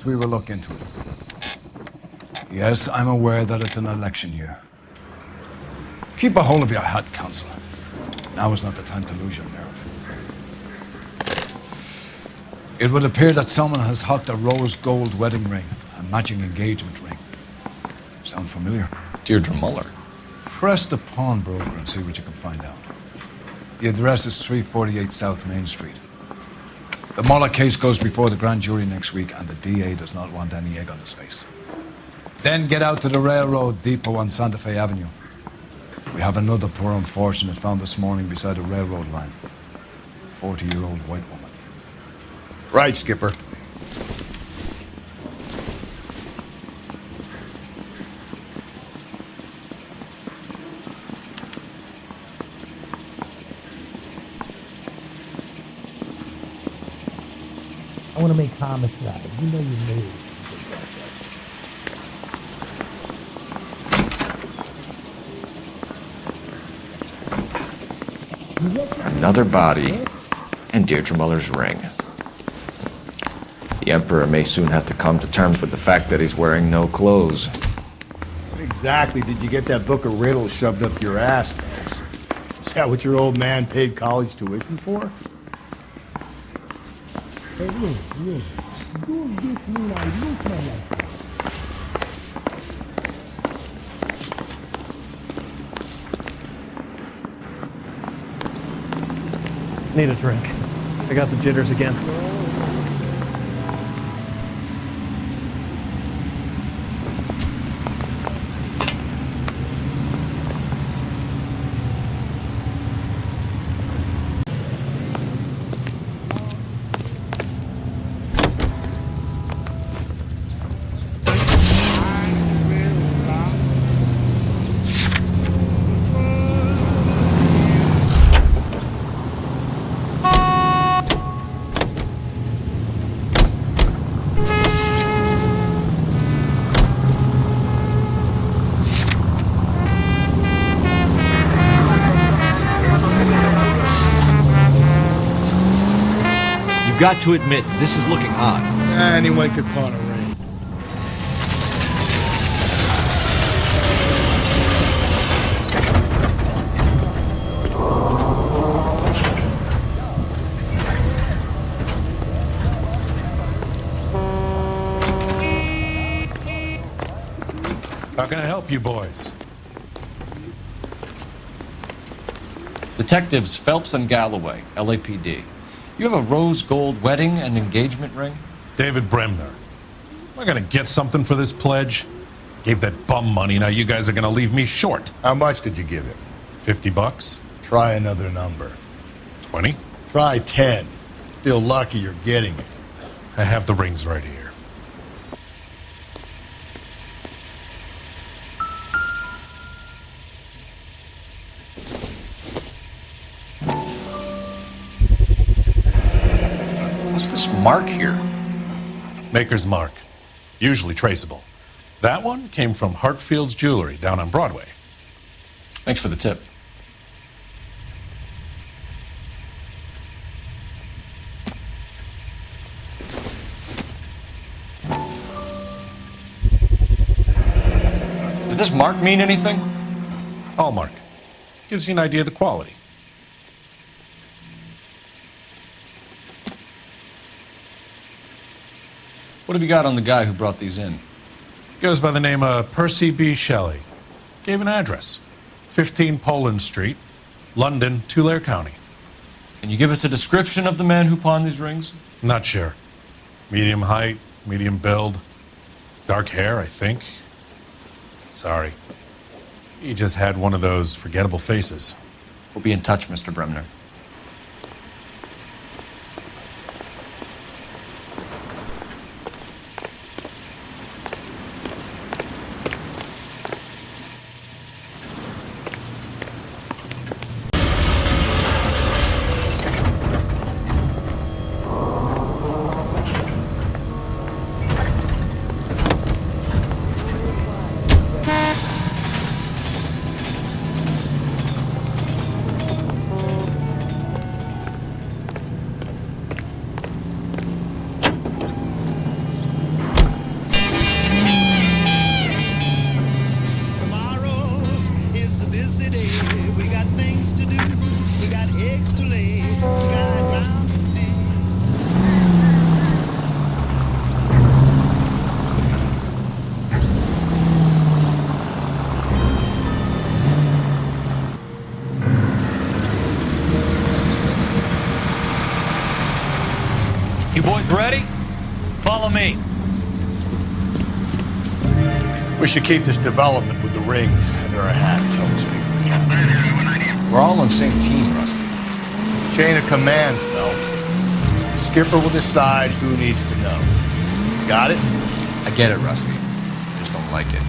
us we will look into it. Yes, I'm aware that it's an election year. Keep a hold of your hat, Council. Now is not the time to lose your nerve. It would appear that someone has hocked a rose gold wedding ring, a matching engagement ring. Sound familiar? Deirdre Muller. Press the pawnbroker and see what you can find out. The address is 348 South Main Street. The Muller case goes before the grand jury next week, and the DA does not want any egg on his face. Then get out to the railroad depot on Santa Fe Avenue. We have another poor unfortunate found this morning beside a railroad line. 40-year-old white woman. Right, Skipper. I want to make comments about it. You know you made. Another body, and Deirdre Muller's ring. The Emperor may soon have to come to terms with the fact that he's wearing no clothes. What exactly did you get that book of riddles shoved up your ass, Phelps? Is that what your old man paid college tuition for? Hey, look. Don't get me now. Look, man. Need a drink. I got the jitters again. Got to admit, this is looking odd. Anyone could pawn a ring. How can I help you boys? Detectives Phelps and Galloway, LAPD. You have a rose gold wedding and engagement ring? David Bremner. Am I gonna get something for this pledge? Gave that bum money, now you guys are gonna leave me short. How much did you give him? $50? Try another number. 20? Try 10. Feel lucky you're getting it. I have the rings right here. What's this mark here? Maker's mark. Usually traceable. That one came from Hartfield's Jewelry down on Broadway. Thanks for the tip. Does this mark mean anything? Hallmark. Gives you an idea of the quality. What have you got on the guy who brought these in? Goes by the name of Percy B. Shelley. Gave an address. 15 Poland Street, London, Tulare County. Can you give us a description of the man who pawned these rings? Not sure. Medium height, medium build. Dark hair, I think. Sorry. He just had one of those forgettable faces. We'll be in touch, Mr. Bremner. You boys ready? Follow me. We should keep this development with the rings under our hat, tells me. We're all on the same team, Rusty. Chain of command, Phelps. Skipper will decide who needs to know. Got it? I get it, Rusty. I just don't like it.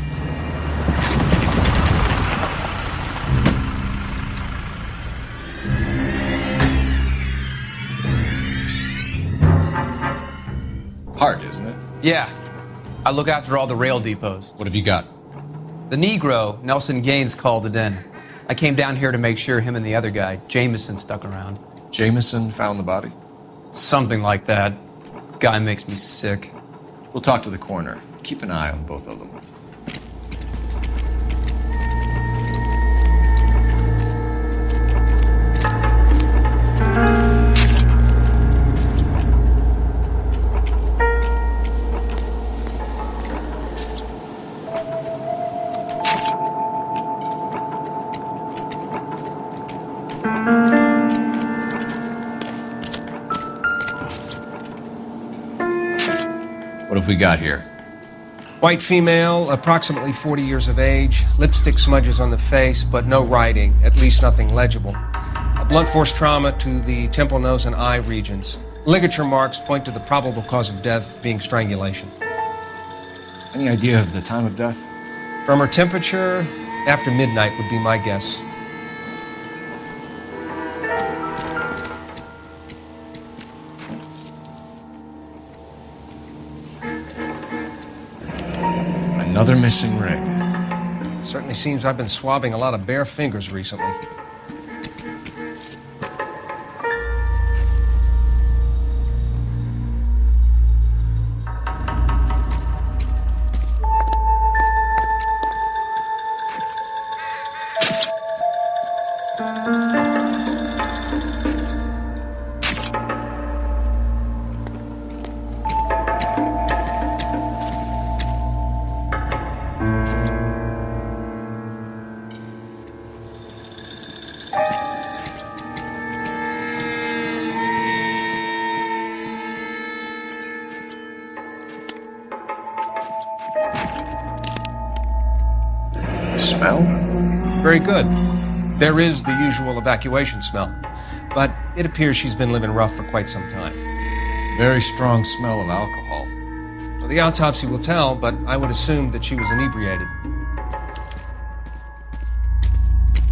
Hard, isn't it? Yeah. I look after all the rail depots. What have you got? The Negro, Nelson Gaines, called it in. I came down here to make sure him and the other guy, Jameson, stuck around. Jameson found the body? Something like that. Guy makes me sick. We'll talk to the coroner. Keep an eye on both of them. What have we got here? White female, approximately 40 years of age, lipstick smudges on the face, but no writing, at least nothing legible. A blunt force trauma to the temple, nose, and eye regions. Ligature marks point to the probable cause of death being strangulation. Any idea of the time of death? From her temperature, after midnight would be my guess. Another missing ring. Certainly seems I've been swabbing a lot of bare fingers recently. The smell? Very good. There is the usual evacuation smell, but it appears she's been living rough for quite some time. Very strong smell of alcohol. Well, the autopsy will tell, but I would assume that she was inebriated.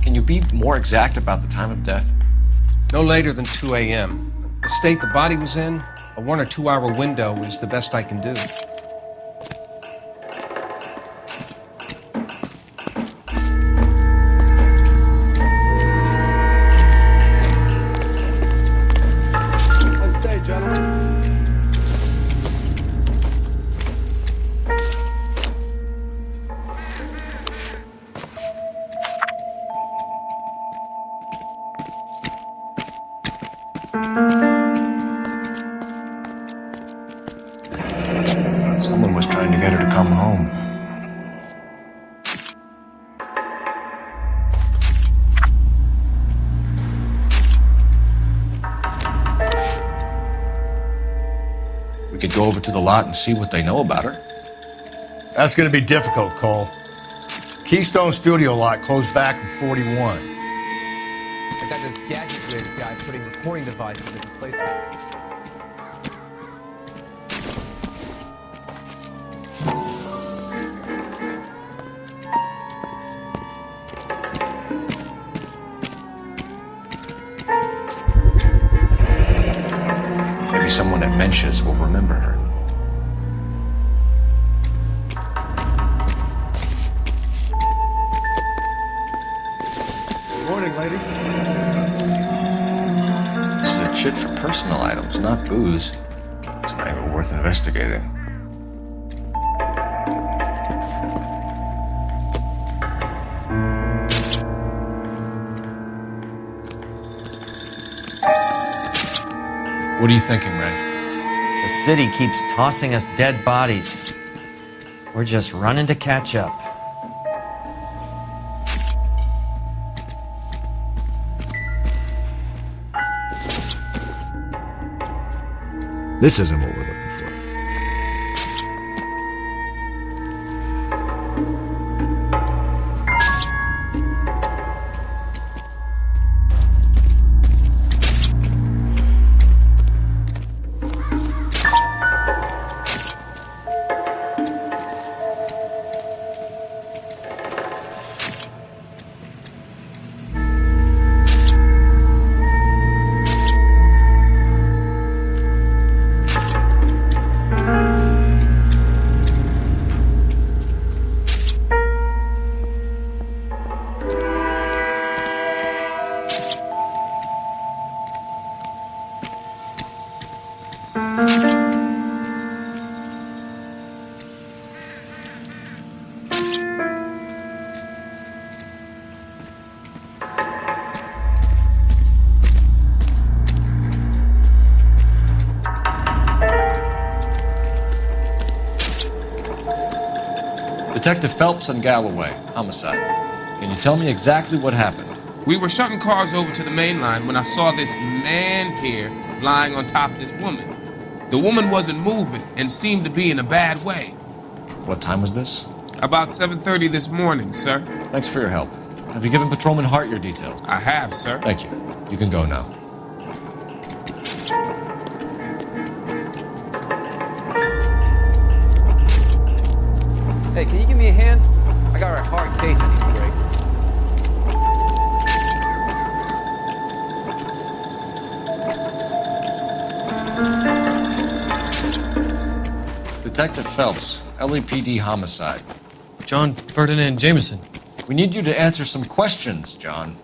Can you be more exact about the time of death? No later than 2 a.m. The state the body was in, a 1 or 2 hour window is the best I can do. Nice day, gentlemen. Someone was trying to get her to come home. We could go over to the lot and see what they know about her. That's going to be difficult, Cole. Keystone Studio lot closed back in 41. I got this gadget grid guy putting recording devices in replacement. Maybe someone at Mensch's will remember her. Morning, ladies. This is a chit for personal items, not booze. It's an angle worth investigating. What are you thinking, Ray? The city keeps tossing us dead bodies. We're just running to catch up. This isn't what we're looking for. Detective Phelps and Galloway, homicide. Can you tell me exactly what happened? We were shutting cars over to the main line when I saw this man here lying on top of this woman. The woman wasn't moving and seemed to be in a bad way. What time was this? About 7:30 this morning, sir. Thanks for your help. Have you given Patrolman Hart your details? I have, sir. Thank you. You can go now. Hey, can you give me a hand? I got a hard case I need to break. Detective Phelps, LAPD homicide. John Ferdinand Jameson. We need you to answer some questions, John.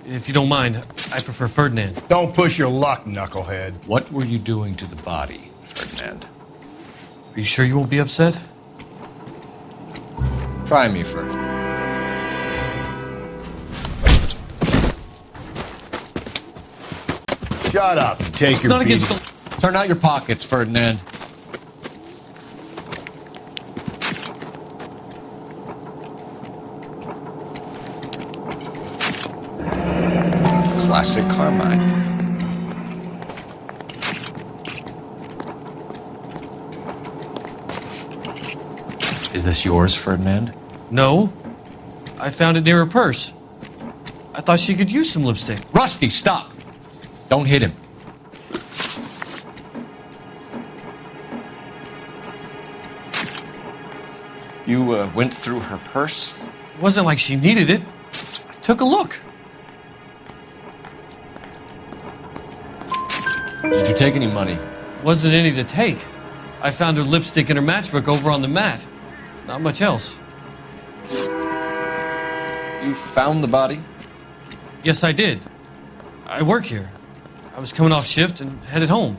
If you don't mind, I prefer Ferdinand. Don't push your luck, knucklehead. What were you doing to the body, Ferdinand? Are you sure you won't be upset? Try me first. Shut up and take It's your not beat. against the... Turn out your pockets, Ferdinand. Classic Carmine. Is this yours, Ferdinand? No. I found it near her purse. I thought she could use some lipstick. Rusty, stop! Don't hit him. You went through her purse? It wasn't like she needed it. I took a look. Did you take any money? Wasn't any to take. I found her lipstick in her matchbook over on the mat. Not much else. You found the body? Yes, I did. I work here. I was coming off shift and headed home.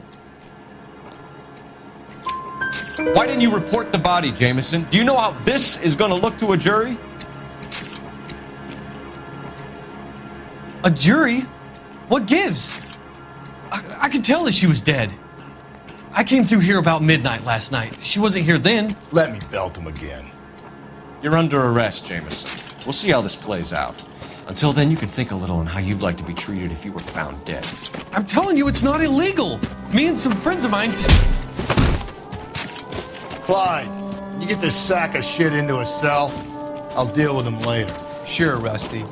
Why didn't you report the body, Jameson? Do you know how this is going to look to a jury? A jury? What gives? I could tell that she was dead. I came through here about midnight last night. She wasn't here then. Let me belt him again. You're under arrest, Jameson. We'll see how this plays out. Until then, you can think a little on how you'd like to be treated if you were found dead. I'm telling you, it's not illegal. Me and some friends of mine... Clyde, you get this sack of shit into a cell. I'll deal with him later. Sure, Rusty.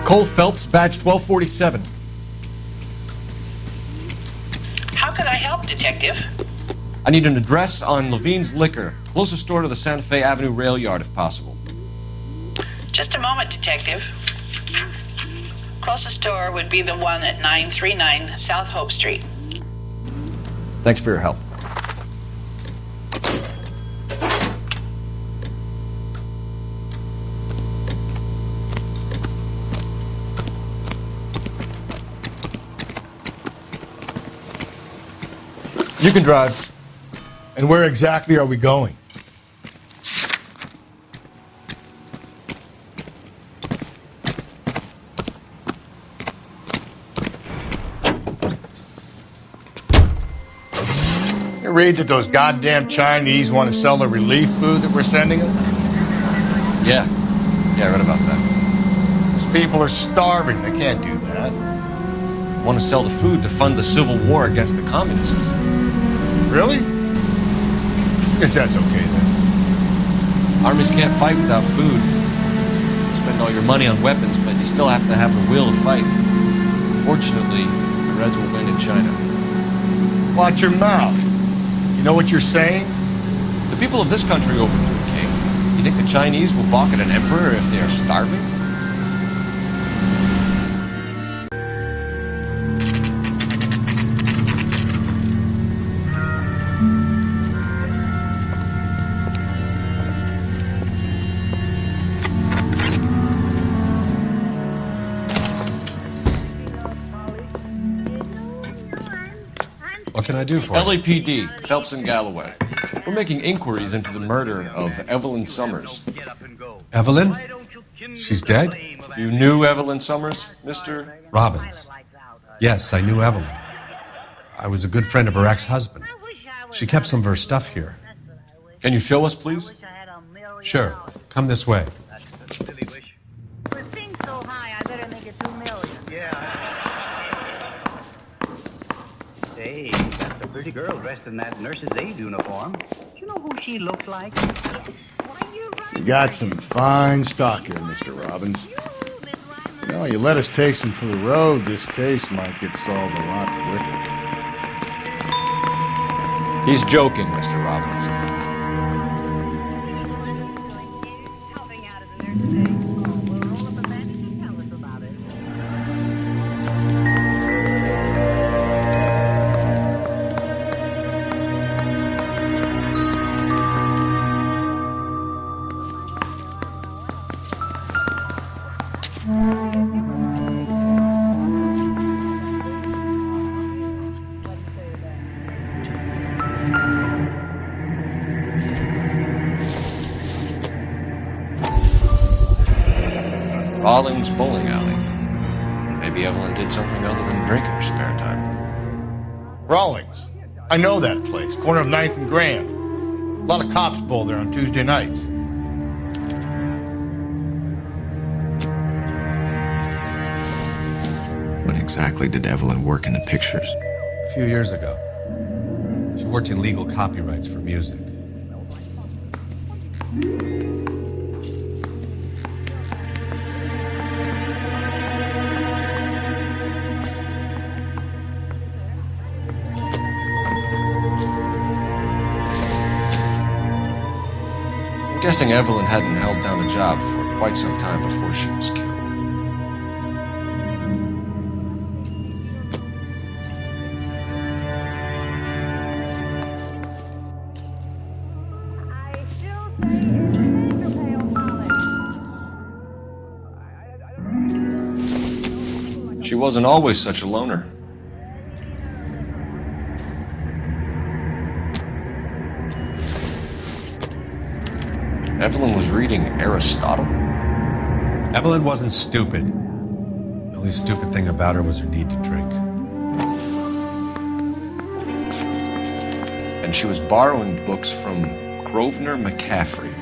Cole Phelps, badge 1247. How can I help, Detective? I need an address on Levine's Liquor, closest store to the Santa Fe Avenue rail yard, if possible. Just a moment, Detective. Closest store would be the one at 939 South Hope Street. Thanks for your help. You can drive. And where exactly are we going? read that those goddamn Chinese want to sell the relief food that we're sending them? Yeah. Yeah, I read about that. Those people are starving. They can't do that. Want to sell the food to fund the civil war against the communists. Really? Guess that's okay then. Armies can't fight without food. You spend all your money on weapons, but you still have to have the will to fight. Fortunately, the Reds will win in China. Watch your mouth. You know what you're saying? The people of this country overthrew a king. You think the Chinese will balk at an emperor if they are starving? What can I do for you? LAPD, Phelps and Galloway. We're making inquiries into the murder of Evelyn Summers. Evelyn? She's dead? You knew Evelyn Summers, Mr. Robbins. Yes, I knew Evelyn. I was a good friend of her ex-husband. She kept some of her stuff here. Can you show us, please? Sure. Come this way. Hey, that's a pretty girl dressed in that nurse's aid uniform. Do you know who she looks like? You got some fine stock here, Mr. Robbins. You know, you let us take some for the road, this case might get solved a lot quicker. He's joking, Mr. Robbins. Rawlings Bowling Alley. Maybe Evelyn did something other than drink in her spare time. Rawlings. I know that place, corner of 9th and Grand. A lot of cops bowl there on Tuesday nights. What exactly did Evelyn work in the pictures? A few years ago. She worked in legal copyrights for music. I'm guessing Evelyn hadn't held down a job for quite some time before she was killed. She wasn't always such a loner. Evelyn was reading Aristotle. Evelyn wasn't stupid. The only stupid thing about her was her need to drink. And she was borrowing books from Grosvenor McCaffrey.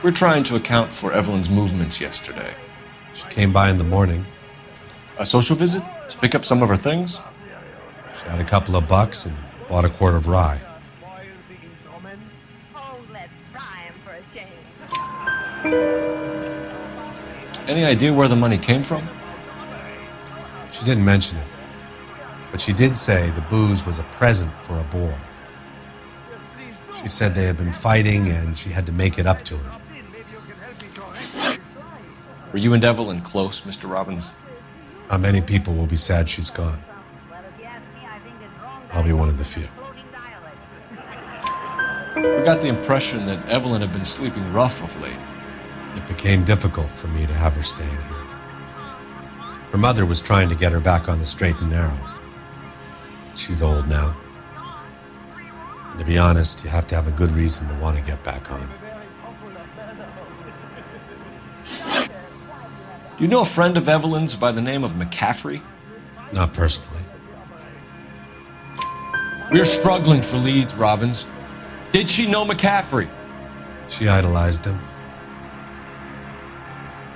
We're trying to account for Evelyn's movements yesterday. She came by in the morning. A social visit? To pick up some of her things? She had a couple of bucks and bought a quart of rye. Any idea where the money came from? She didn't mention it, but she did say the booze was a present for a boy. She said they had been fighting and she had to make it up to him. Were you and Evelyn close, Mr. Robbins? Many people will be sad she's gone. I'll be one of the few. We got the impression that Evelyn had been sleeping rough of late. It became difficult for me to have her staying here. Her mother was trying to get her back on the straight and narrow. She's old now. And to be honest, you have to have a good reason to want to get back on. Do you know a friend of Evelyn's by the name of McCaffrey? Not personally. We're struggling for leads, Robbins. Did she know McCaffrey? She idolized him.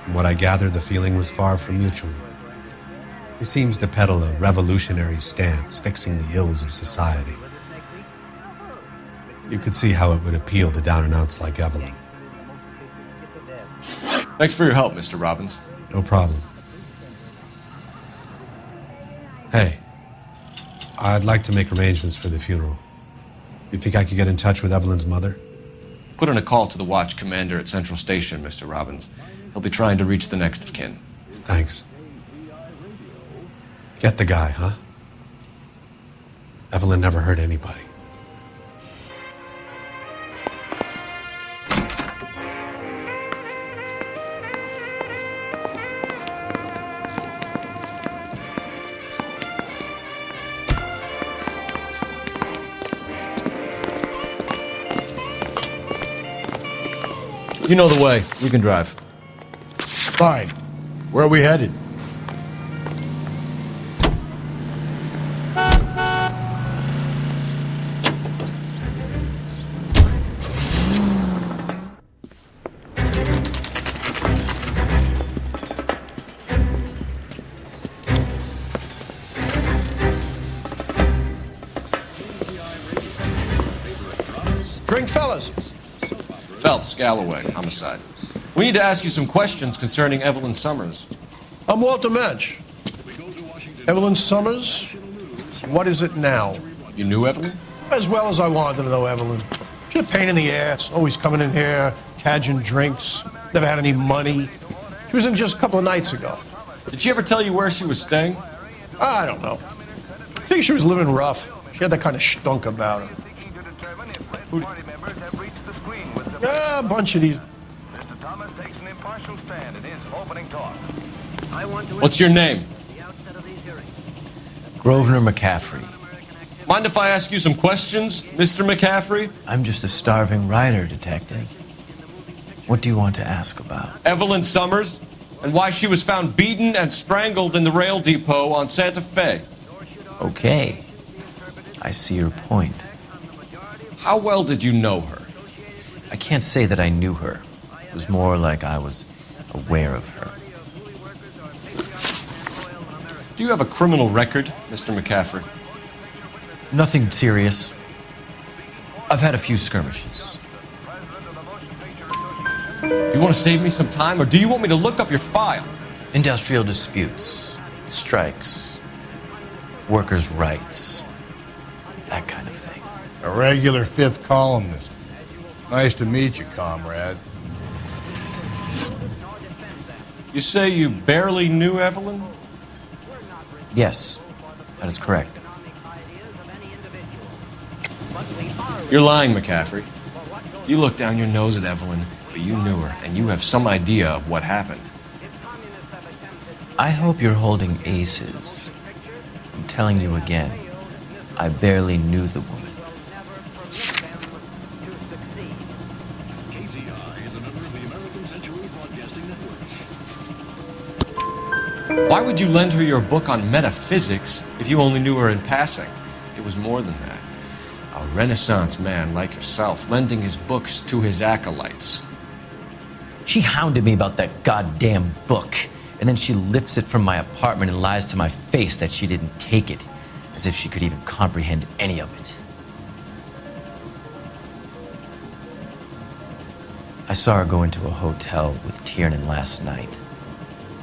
From what I gather, the feeling was far from mutual. He seems to peddle a revolutionary stance, fixing the ills of society. You could see how it would appeal to down-and-outs like Evelyn. Thanks for your help, Mr. Robbins. No problem. Hey, I'd like to make arrangements for the funeral. You think I could get in touch with Evelyn's mother? Put in a call to the watch commander at Central Station, Mr. Robbins. He'll be trying to reach the next of kin. Thanks. Get the guy, huh? Evelyn never hurt anybody. You know the way. We can drive. Fine. Where are we headed? Drink, fellas. Phelps, Galloway, homicide. We need to ask you some questions concerning Evelyn Summers. I'm Walter Mensch. Evelyn Summers? What is it now? You knew Evelyn? As well as I wanted to know Evelyn. She's a pain in the ass, always coming in here, cadging drinks, never had any money. She was in just a couple of nights ago. Did she ever tell you where she was staying? I don't know. I think she was living rough. She had that kind of stunk about her. A bunch of these. What's your name? Grosvenor McCaffrey. Mind if I ask you some questions, Mr. McCaffrey? I'm just a starving writer, Detective. What do you want to ask about? Evelyn Summers, and why she was found beaten and strangled in the rail depot on Santa Fe. Okay. I see your point. How well did you know her? I can't say that I knew her. It was more like I was aware of her. Do you have a criminal record, Mr. McCaffrey? Nothing serious. I've had a few skirmishes. You want to save me some time, or do you want me to look up your file? Industrial disputes, strikes, workers' rights, that kind of thing. A regular fifth columnist. Nice to meet you, comrade. You say you barely knew Evelyn? Yes, that is correct. You're lying, McCaffrey. You look down your nose at Evelyn, but you knew her, and you have some idea of what happened. I hope you're holding aces. I'm telling you again, I barely knew the woman. Why would you lend her your book on metaphysics if you only knew her in passing? It was more than that. A Renaissance man like yourself lending his books to his acolytes. She hounded me about that goddamn book, and then she lifts it from my apartment and lies to my face that she didn't take it, as if she could even comprehend any of it. I saw her go into a hotel with Tiernan last night.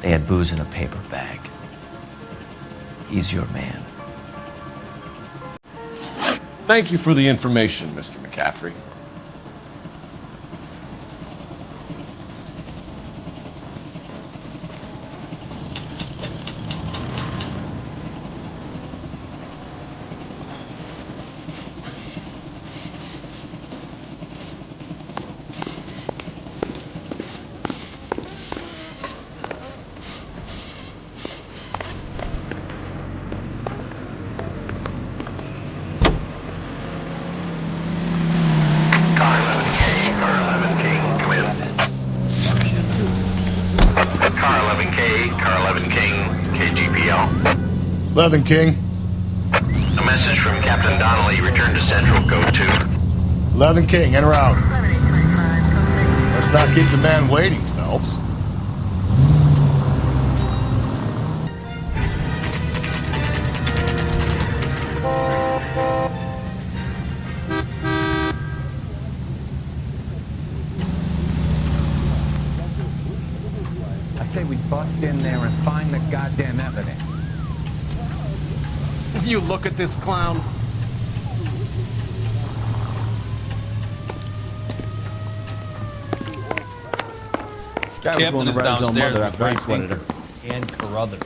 They had booze in a paper bag. He's your man. Thank you for the information, Mr. McCaffrey. Car 11K, Car 11 King, KGPL. 11 King. A message from Captain Donnelly. Return to Central, code 2. 11 King, enter out. Let's not keep the man waiting, Phelps. I say we bust in there and find the goddamn evidence. You look at this clown. Captain is downstairs with Grace Winter and Carruthers.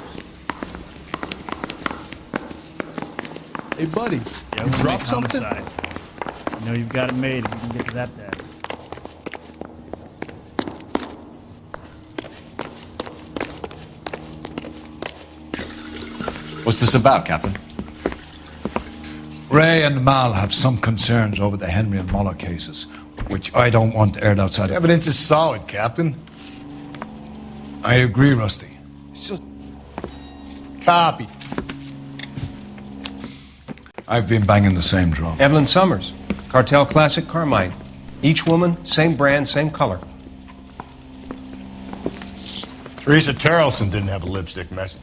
Hey, buddy, Yeah, you we'll dropped make something? homicide. You know you've got it made if you can get to that desk. What's this about, Captain? Ray and Mal have some concerns over the Henry and Muller cases, which I don't want aired outside The of... evidence is solid, Captain. I agree, Rusty. Copy. I've been banging the same drum. Evelyn Summers, Cartel Classic Carmine. Each woman, same brand, same color. Teresa Terrelson didn't have a lipstick message.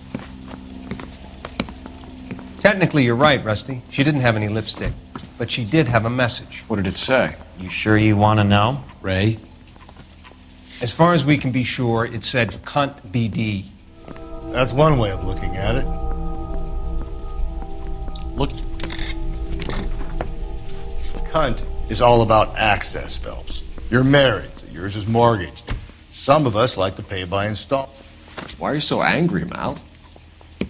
Technically, you're right, Rusty. She didn't have any lipstick, but she did have a message. What did it say? You sure you want to know? Ray? As far as we can be sure, it said cunt BD. That's one way of looking at it. Look. Cunt is all about access, Phelps. You're married, so yours is mortgaged. Some of us like to pay by installment. Why are you so angry, Mal?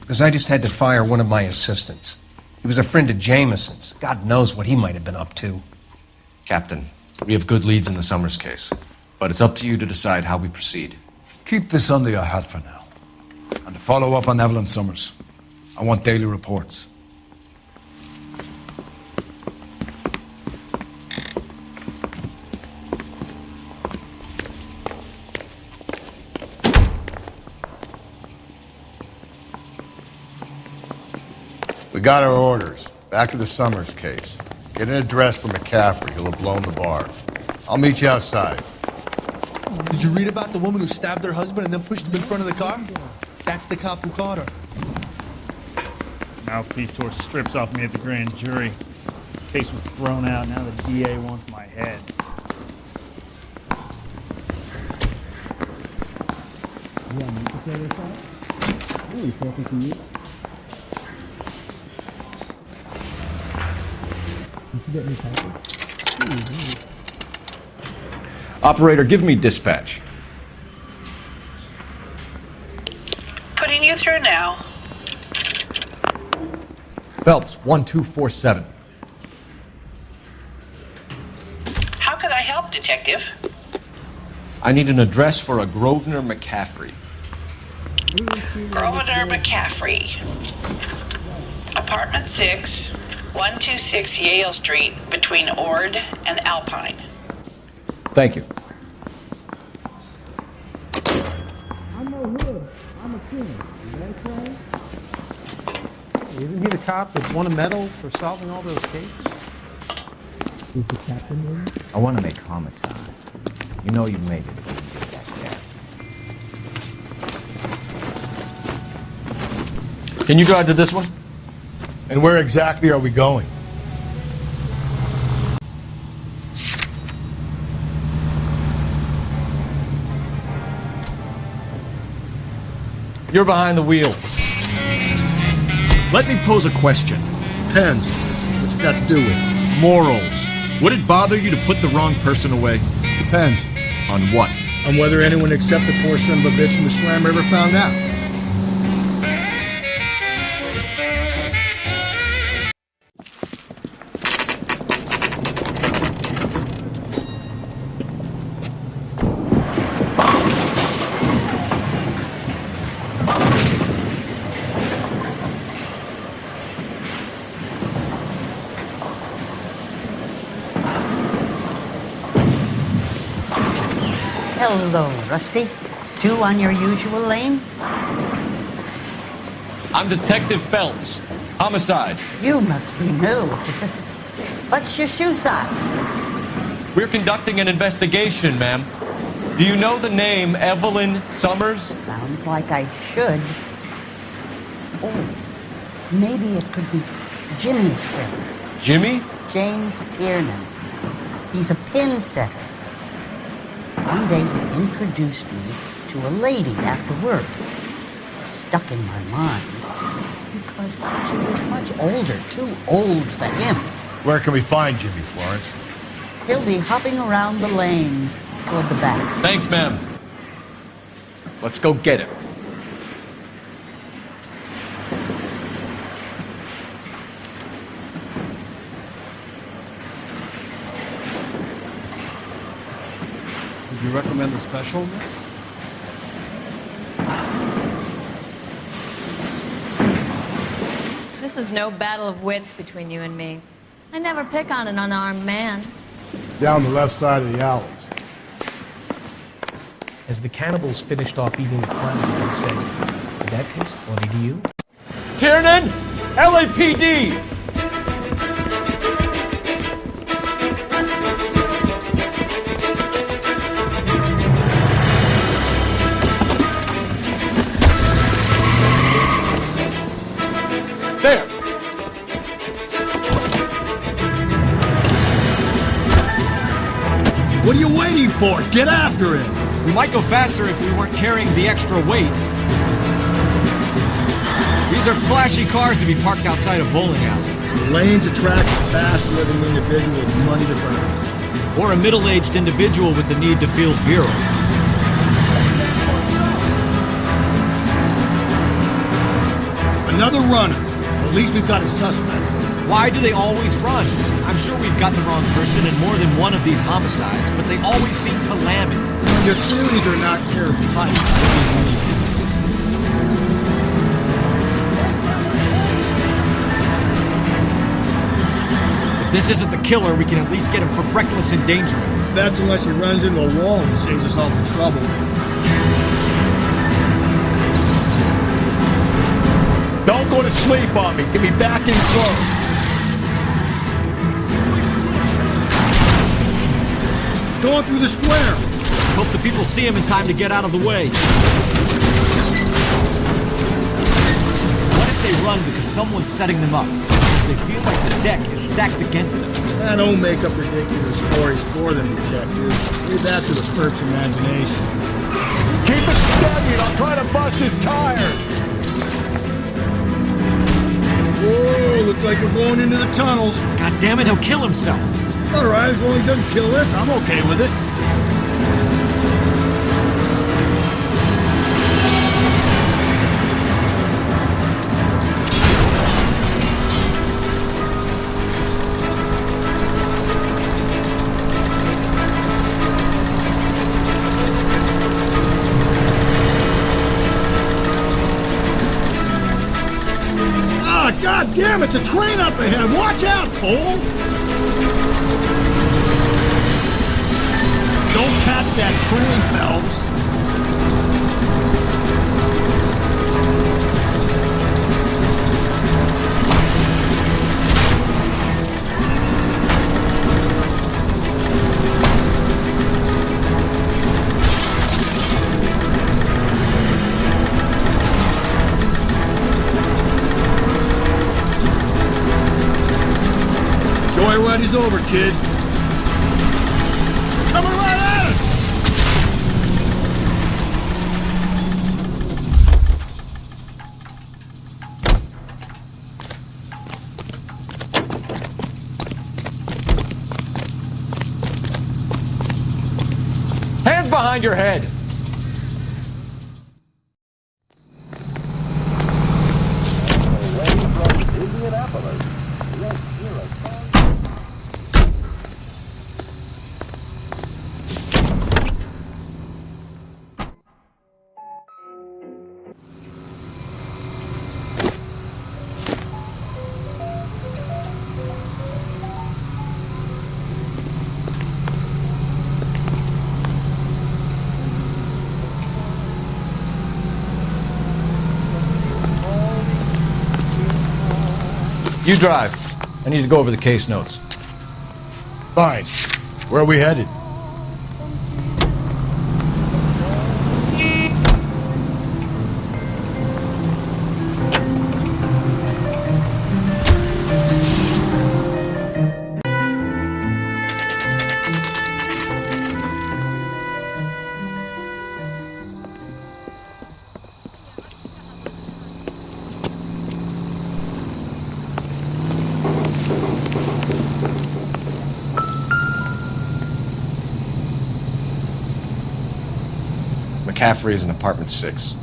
Because I just had to fire one of my assistants. He was a friend of Jameson's. God knows what he might have been up to. Captain, we have good leads in the Summers case, but it's up to you to decide how we proceed. Keep this under your hat for now. And to follow up on Evelyn Summers, I want daily reports. We got our orders. Back to the Summers case. Get an address for McCaffrey. He'll have blown the bar. I'll meet you outside. Did you read about the woman who stabbed her husband and then pushed him in front of the car? That's the cop who caught her. Mouthpiece tore strips off me at the grand jury. Case was thrown out. Now the DA wants my head. Operator, give me dispatch. Putting you through now. Phelps, 1247. How could I help, Detective? I need an address for a Grosvenor McCaffrey. Grosvenor McCaffrey. Apartment 6, 126 Yale Street, between Ord and Alpine. Thank you. I'm no hood. I'm a king. Is that right? Isn't he the cop that won a medal for solving all those cases? Is the captain in? I want to make homicide. You know you made it. Can you drive to this one? And where exactly are we going? You're behind the wheel. Let me pose a question. Depends. What's it got to do with? Morals. Would it bother you to put the wrong person away? Depends. On what? On whether anyone except the poor son of a bitch from the slammer ever found out. Hello, Rusty. Two on your usual lane? I'm Detective Phelps. Homicide. You must be new. What's your shoe size? We're conducting an investigation, ma'am. Do you know the name Evelyn Summers? Sounds like I should. Oh, maybe it could be Jimmy's friend. Jimmy? James Tiernan. He's a pin setter. One day he introduced me to a lady after work. It stuck in my mind because she was much older, too old for him. Where can we find Jimmy, Florence? He'll be hopping around the lanes toward the back. Thanks, ma'am. Let's go get him. Would you recommend the special in this? This is no battle of wits between you and me. I never pick on an unarmed man. Down the left side of the alleys. As the cannibals finished off eating the clown, they said, "Did that taste funny to you?" Tiernan! LAPD! There! What are you waiting for? Get after him! We might go faster if we weren't carrying the extra weight. These are flashy cars to be parked outside a bowling alley. The lanes attract a fast-living individual with money to burn. Or a middle-aged individual with the need to feel virile. Another runner. At least we've got a suspect. Why do they always run? I'm sure we've got the wrong person in more than one of these homicides, but they always seem to lam it. Your theories are not airtight. If this isn't the killer, we can at least get him for reckless endangerment. That's unless he runs into a wall and saves us all the trouble. Don't go to sleep on me. Get me back in close. He's going through the square. Hope the people see him in time to get out of the way. What if they run because someone's setting them up? They feel like the deck is stacked against them. Don't make up ridiculous stories for them, detective. Leave that to the first imagination. Keep it steady. I'll try to bust his tires. Whoa, looks like we're going into the tunnels. God damn it, he'll kill himself. All right, as long as he doesn't kill us, I'm okay with it. God damn it, the train up ahead! Watch out, Cole! Don't catch that train, Phelps. Party's over, kid. Coming right at us! Hands behind your head! You drive. I need to go over the case notes. Fine. Where are we headed? McCaffrey is in apartment 6.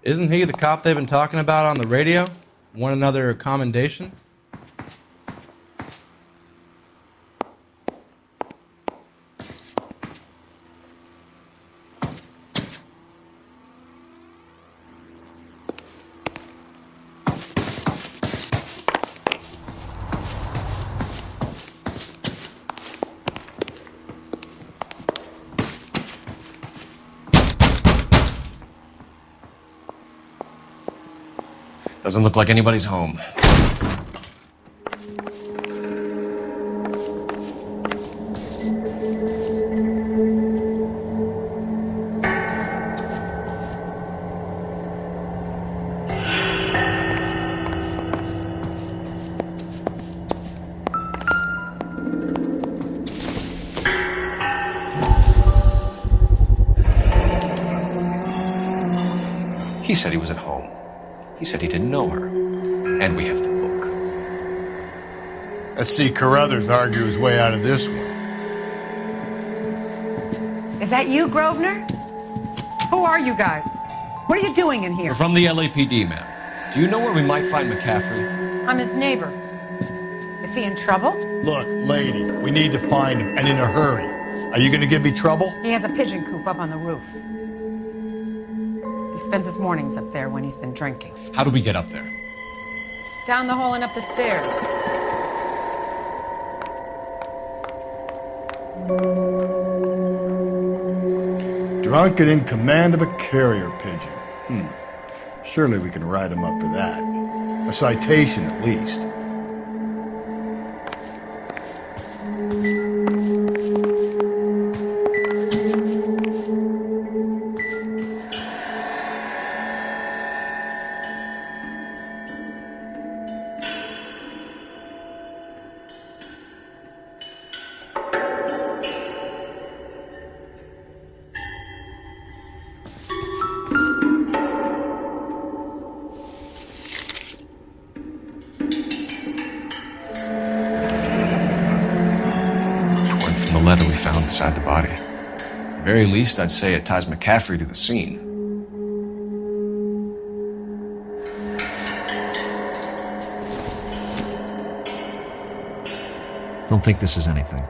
Isn't he the cop they've been talking about on the radio? Want another commendation? Doesn't look like anybody's home. He said he was at home. He said he didn't know her. And we have the book. Let's see Carruthers argue his way out of this one. Is that you, Grosvenor? Who are you guys? What are you doing in here? We're from the LAPD, ma'am. Do you know where we might find McCaffrey? I'm his neighbor. Is he in trouble? Look, lady, we need to find him, and in a hurry. Are you going to give me trouble? He has a pigeon coop up on the roof. He spends his mornings up there when he's been drinking. How do we get up there? Down the hall and up the stairs. Drunk and in command of a carrier pigeon. Surely we can write him up for that. A citation, at least. Leather we found beside the body. At the very least, I'd say it ties McCaffrey to the scene. Don't think this is anything.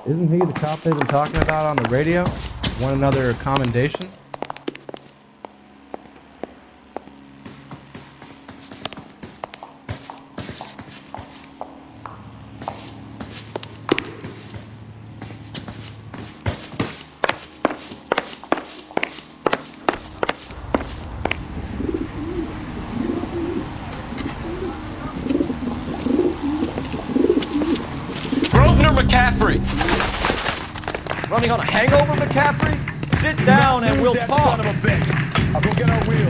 Isn't he the cop they've been talking about on the radio? Want another commendation? McCaffrey! Running on a hangover, McCaffrey? Sit down and we'll talk. Son of a bitch. I'll go get our wheel.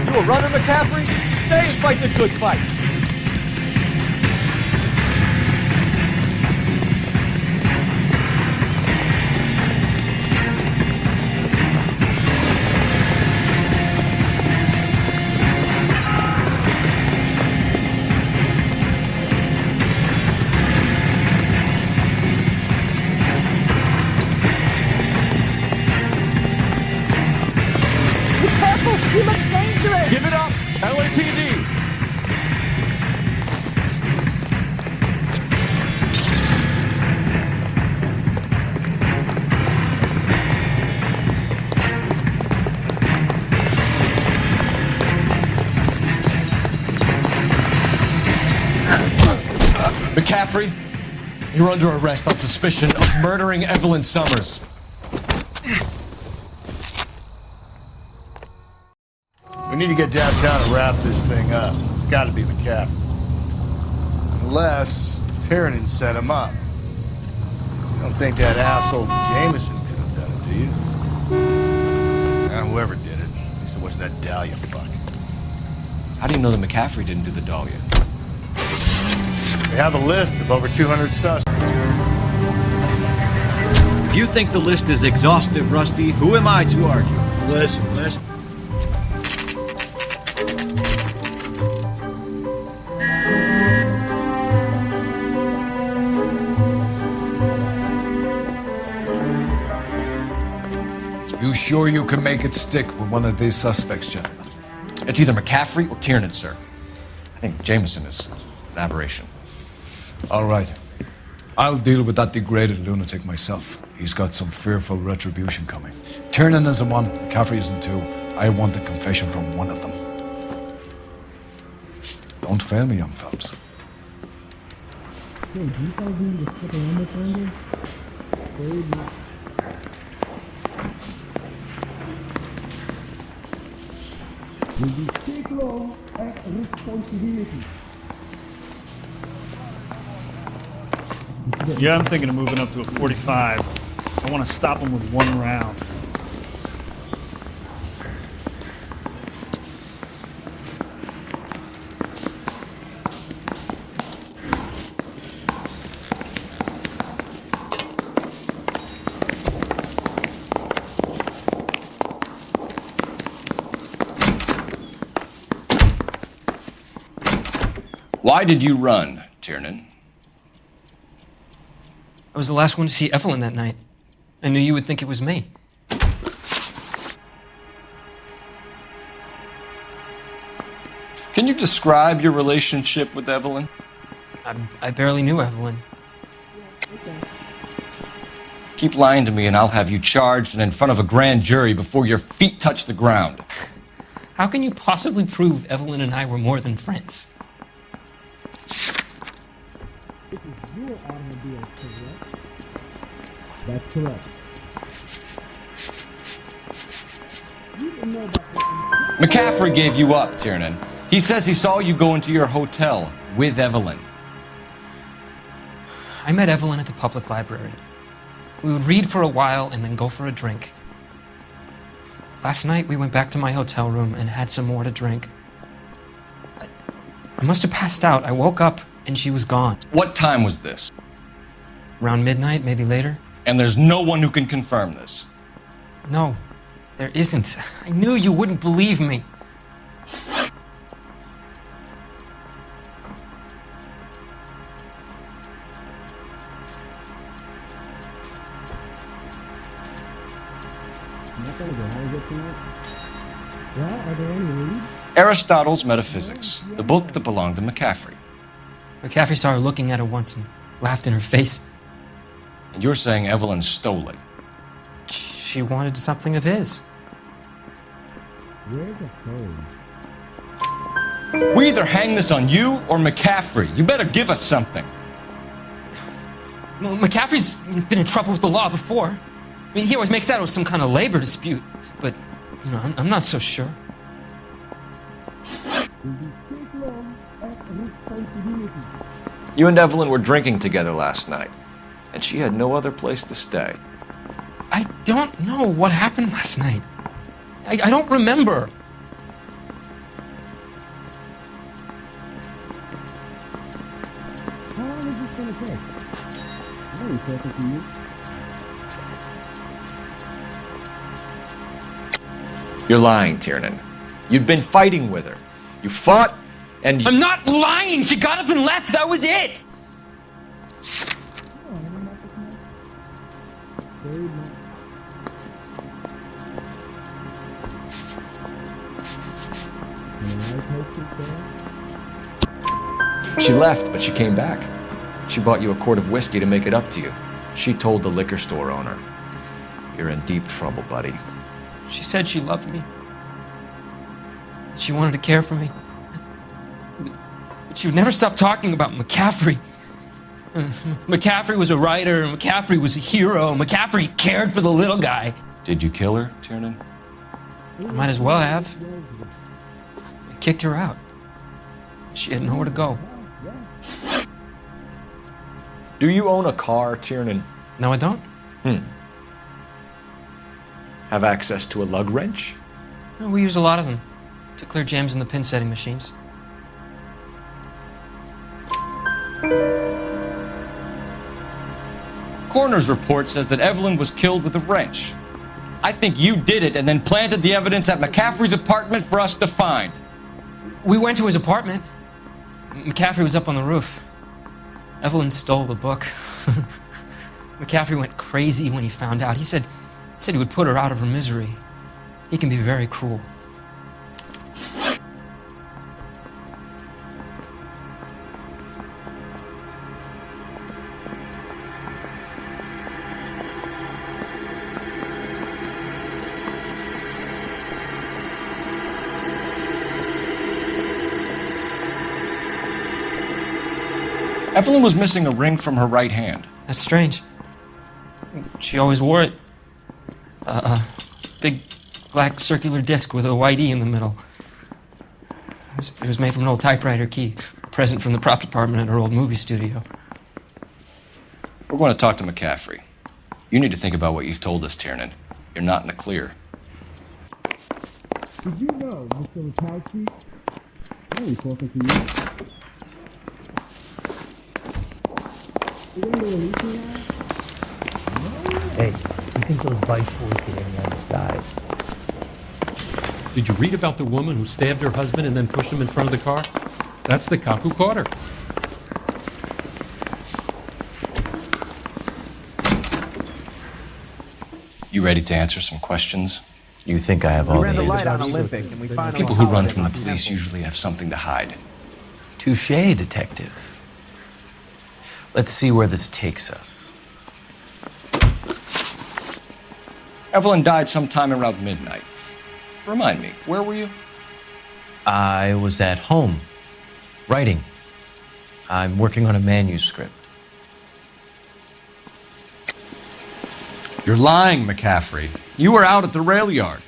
You a runner, McCaffrey? Stay and fight the good fight. You look dangerous! Give it up! LAPD! McCaffrey, you're under arrest on suspicion of murdering Evelyn Summers. We need to get downtown and wrap this thing up. It's got to be McCaffrey. Unless Tiernan set him up. You don't think that asshole Jameson could have done it, do you? Whoever did it. At least it wasn't that Dahlia fuck. How do you know that McCaffrey didn't do the Dahlia? We have a list of over 200 suspects. If you think the list is exhaustive, Rusty, who am I to argue? Listen. You sure you can make it stick with one of these suspects, gentlemen? It's either McCaffrey or Tiernan, sir. I think Jameson is an aberration. All right. I'll deal with that degraded lunatic myself. He's got some fearful retribution coming. Tiernan isn't one, McCaffrey isn't two. I want a confession from one of them. Don't fail me, young Phelps. Yeah, I'm thinking of moving up to a 45. I want to stop him with one round. Why did you run, Tiernan? I was the last one to see Evelyn that night. I knew you would think it was me. Can you describe your relationship with Evelyn? I barely knew Evelyn. Keep lying to me and I'll have you charged and in front of a grand jury before your feet touch the ground. How can you possibly prove Evelyn and I were more than friends? That's correct. McCaffrey gave you up, Tiernan. He says he saw you go into your hotel with Evelyn. I met Evelyn at the public library. We would read for a while and then go for a drink. Last night, we went back to my hotel room and had some more to drink. I must have passed out. I woke up and she was gone. What time was this? Around midnight, maybe later. And there's no one who can confirm this? No, there isn't. I knew you wouldn't believe me. Well, are there any leads? Aristotle's Metaphysics, the book that belonged to McCaffrey. McCaffrey saw her looking at her once and laughed in her face. And you're saying Evelyn stole it? She wanted something of his. Where's the phone? We either hang this on you or McCaffrey. You better give us something. Well, McCaffrey's been in trouble with the law before. I mean, he always makes out it was some kind of labor dispute, but, you know, I'm not so sure. You and Evelyn were drinking together last night, and she had no other place to stay. I don't know what happened last night. I don't remember. How long is this gonna take? I ain't talking to you. You're lying, Tiernan. You'd been fighting with her. You fought, and I'm not lying! She got up and left! That was it! She left, but she came back. She bought you a quart of whiskey to make it up to you. She told the liquor store owner. You're in deep trouble, buddy. She said she loved me. She wanted to care for me. But she would never stop talking about McCaffrey. McCaffrey was a writer, and McCaffrey was a hero. McCaffrey cared for the little guy. Did you kill her, Tiernan? I might as well have. I kicked her out. She had nowhere to go. Do you own a car, Tiernan? No, I don't. Have access to a lug wrench? We use a lot of them to clear jams in the pin setting machines. Coroner's report says that Evelyn was killed with a wrench. I think you did it and then planted the evidence at McCaffrey's apartment for us to find. We went to his apartment. McCaffrey was up on the roof. Evelyn stole the book. McCaffrey went crazy when he found out. He said he would put her out of her misery. He can be very cruel. Evelyn was missing a ring from her right hand. That's strange. She always wore it. Big black circular disc with a white E in the middle. It was made from an old typewriter key, a present from the prop department at her old movie studio. We're going to talk to McCaffrey. You need to think about what you've told us, Tiernan. You're not in the clear. Did you know, Mr. Wachowski? I ain't talking to you. Hey, you think those vice boys get any on the side? Did you read about the woman who stabbed her husband and then pushed him in front of the car? That's the cop who caught her. You ready to answer some questions? You think I have all the answers? People who run from the police usually have something to hide. Touché, detective. Let's see where this takes us. Evelyn died sometime around midnight. Remind me, where were you? I was at home, writing. I'm working on a manuscript. You're lying, McCaffrey. You were out at the rail yard.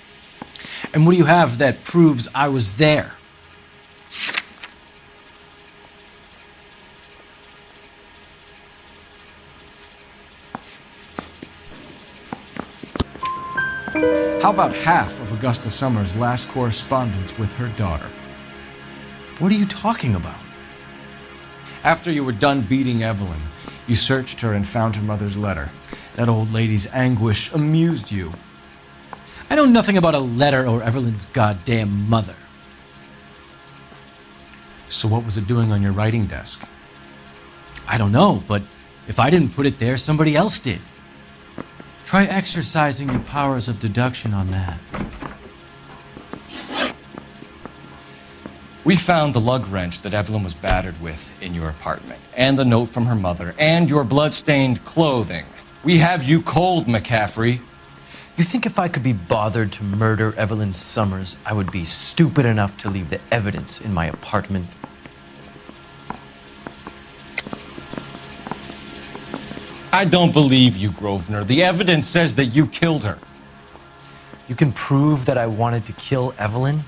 And what do you have that proves I was there? How about half of Augusta Summers' last correspondence with her daughter? What are you talking about? After you were done beating Evelyn, you searched her and found her mother's letter. That old lady's anguish amused you. I know nothing about a letter or Evelyn's goddamn mother. So what was it doing on your writing desk? I don't know, but if I didn't put it there, somebody else did. Try exercising your powers of deduction on that. We found the lug wrench that Evelyn was battered with in your apartment, and the note from her mother, and your blood-stained clothing. We have you cold, McCaffrey. You think if I could be bothered to murder Evelyn Summers, I would be stupid enough to leave the evidence in my apartment? I don't believe you, Grosvenor. The evidence says that you killed her. You can prove that I wanted to kill Evelyn?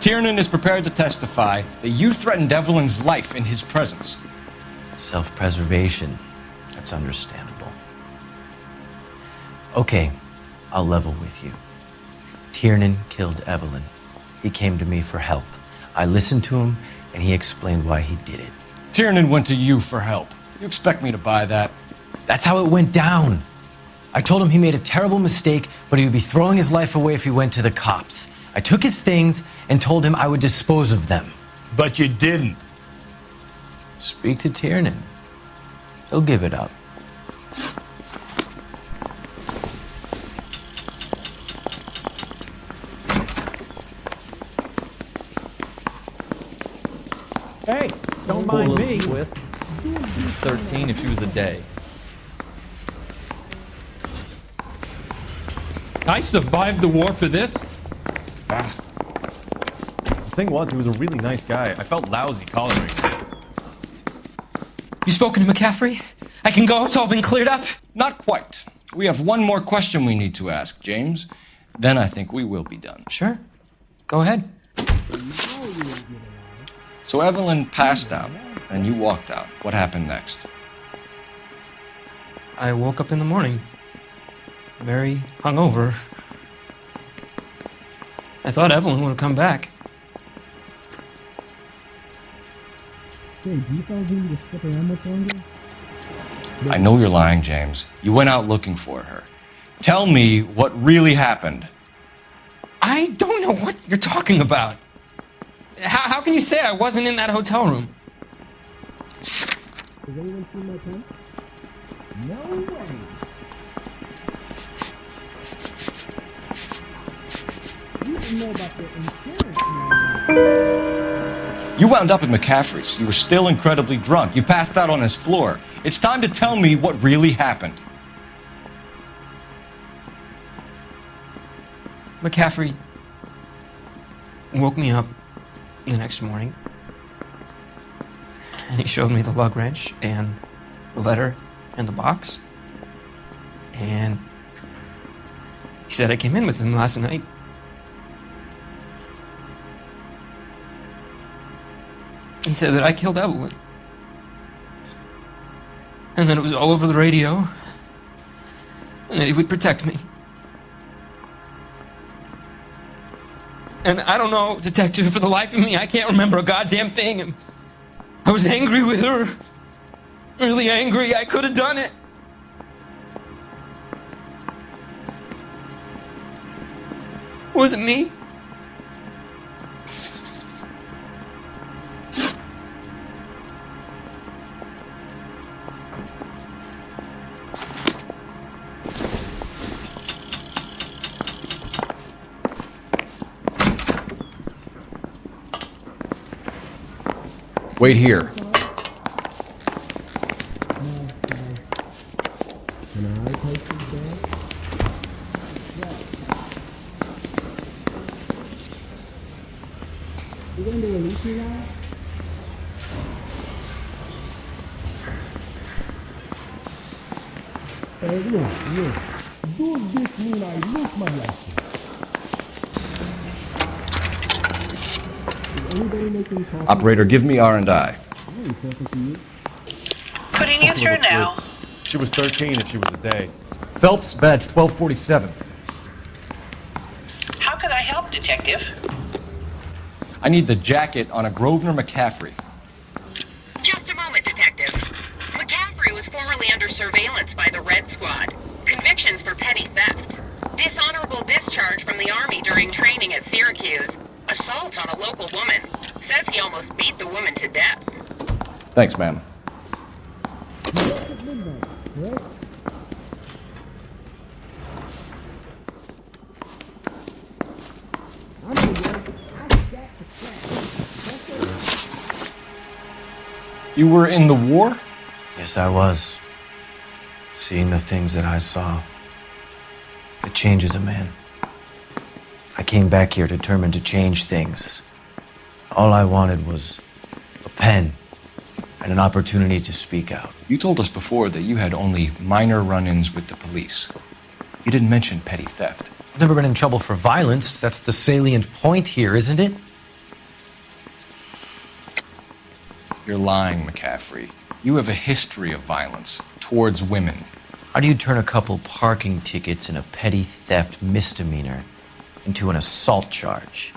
Tiernan is prepared to testify that you threatened Evelyn's life in his presence. Self-preservation. That's understandable. Okay, I'll level with you. Tiernan killed Evelyn. He came to me for help. I listened to him, and he explained why he did it. Tiernan went to you for help. You expect me to buy that? That's how it went down. I told him he made a terrible mistake, but he would be throwing his life away if he went to the cops. I took his things and told him I would dispose of them. But you didn't. Speak to Tiernan. He'll give it up. Hey, don't mind me. With 13 if she was a day. I survived the war for this? The thing was, he was a really nice guy. I felt lousy collaring him. You spoken to McCaffrey? I can go? It's all been cleared up? Not quite. We have one more question we need to ask, James. Then I think we will be done. Sure. Go ahead. So Evelyn passed out, and you walked out. What happened next? I woke up in the morning. Very hungover. I thought Evelyn would have come back. Hey, do you fellas need to stick around much longer? I know you're lying, James. You went out looking for her. Tell me what really happened. I don't know what you're talking about. How can you say I wasn't in that hotel room? Has anyone seen my pen? No way. You didn't know about the insurance man. You wound up at McCaffrey's. You were still incredibly drunk. You passed out on his floor. It's time to tell me what really happened. McCaffrey woke me up the next morning, and he showed me the lug wrench and the letter and the box, and he said I came in with him last night. He said that I killed Evelyn, and that it was all over the radio, and that he would protect me. And I don't know, Detective, for the life of me, I can't remember a goddamn thing. I was angry with her. Really angry. I could have done it. Was it me? Wait here. Can I take this down? You going to release me now? Hey, look. Does this mean I lose my license? Operator, give me R&I. Putting you through now. She was 13 if she was a day. Phelps, badge 1247. How could I help, Detective? I need the jacket on a Grosvenor McCaffrey. Just a moment, Detective. McCaffrey was formerly under surveillance by the Red Squad. Convicted convictions for petty theft, dishonorable discharge from the Army during training at Syracuse, assault on a local woman. Says he almost beat the woman to death. Thanks, ma'am. You were in the war? Yes, I was. Seeing the things that I saw, it changes a man. I came back here determined to change things. All I wanted was a pen and an opportunity to speak out. You told us before that you had only minor run-ins with the police. You didn't mention petty theft. I've never been in trouble for violence. That's the salient point here, isn't it? You're lying, McCaffrey. You have a history of violence towards women. How do you turn a couple parking tickets and a petty theft misdemeanor into an assault charge?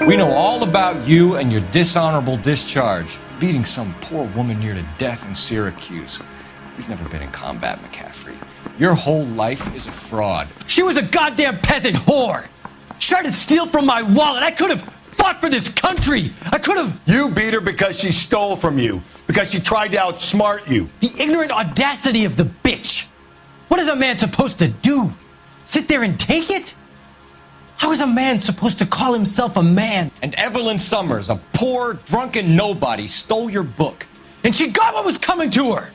We know all about you and your dishonorable discharge, beating some poor woman near to death in Syracuse. You've never been in combat, McCaffrey. Your whole life is a fraud. She was a goddamn peasant whore! She tried to steal from my wallet. I could have fought for this country. I could have... You beat her because she stole from you. Because she tried to outsmart you. The ignorant audacity of the bitch. What is a man supposed to do? Sit there and take it? How is a man supposed to call himself a man? And Evelyn Summers, a poor, drunken nobody, stole your book. And she got what was coming to her!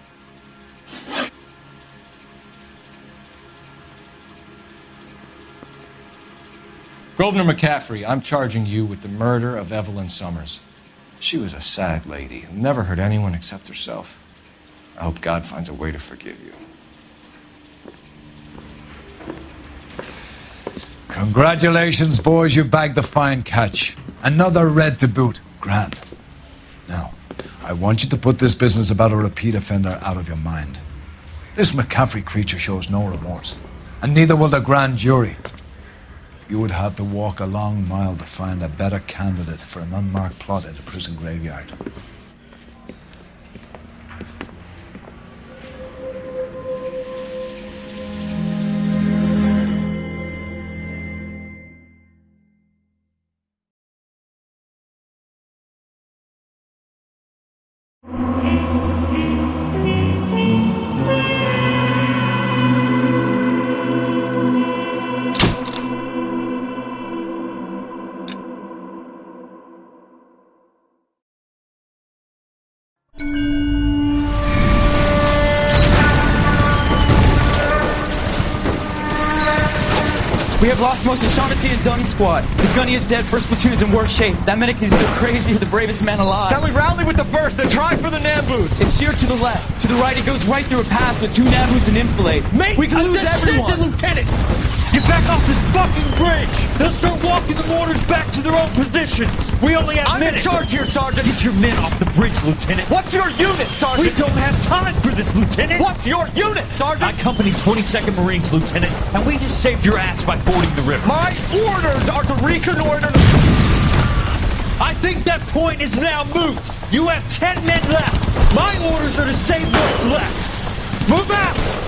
Grosvenor McCaffrey, I'm charging you with the murder of Evelyn Summers. She was a sad lady who never hurt anyone except herself. I hope God finds a way to forgive you. Congratulations, boys, you bagged the fine catch. Another red to boot. Grand. Now, I want you to put this business about a repeat offender out of your mind. This McCaffrey creature shows no remorse, and neither will the grand jury. You would have to walk a long mile to find a better candidate for an unmarked plot at a prison graveyard. We have lost most of Shaughnessy and Dunn's squad. The gunny is dead, first platoon is in worse shape. That medic is either crazy or the bravest man alive. Then we rally with the first and try for the Nambus. It's sheer to the left. To the right, it goes right through a pass with 2 Nambus and enfilade. Mate, we can lose everyone. Lieutenant! Get back off this fucking bridge! They'll start walking the mortars back to their own positions! We only have minutes! I'm in charge here, Sergeant! Get your men off the bridge, Lieutenant! What's your unit, Sergeant? We don't have time for this, Lieutenant! What's your unit, Sergeant? I Company 22nd Marines, Lieutenant, and we just saved your ass by fording the river. My orders are to reconnoiter the... I think that point is now moot! You have 10 men left! My orders are to save what's left! Move out!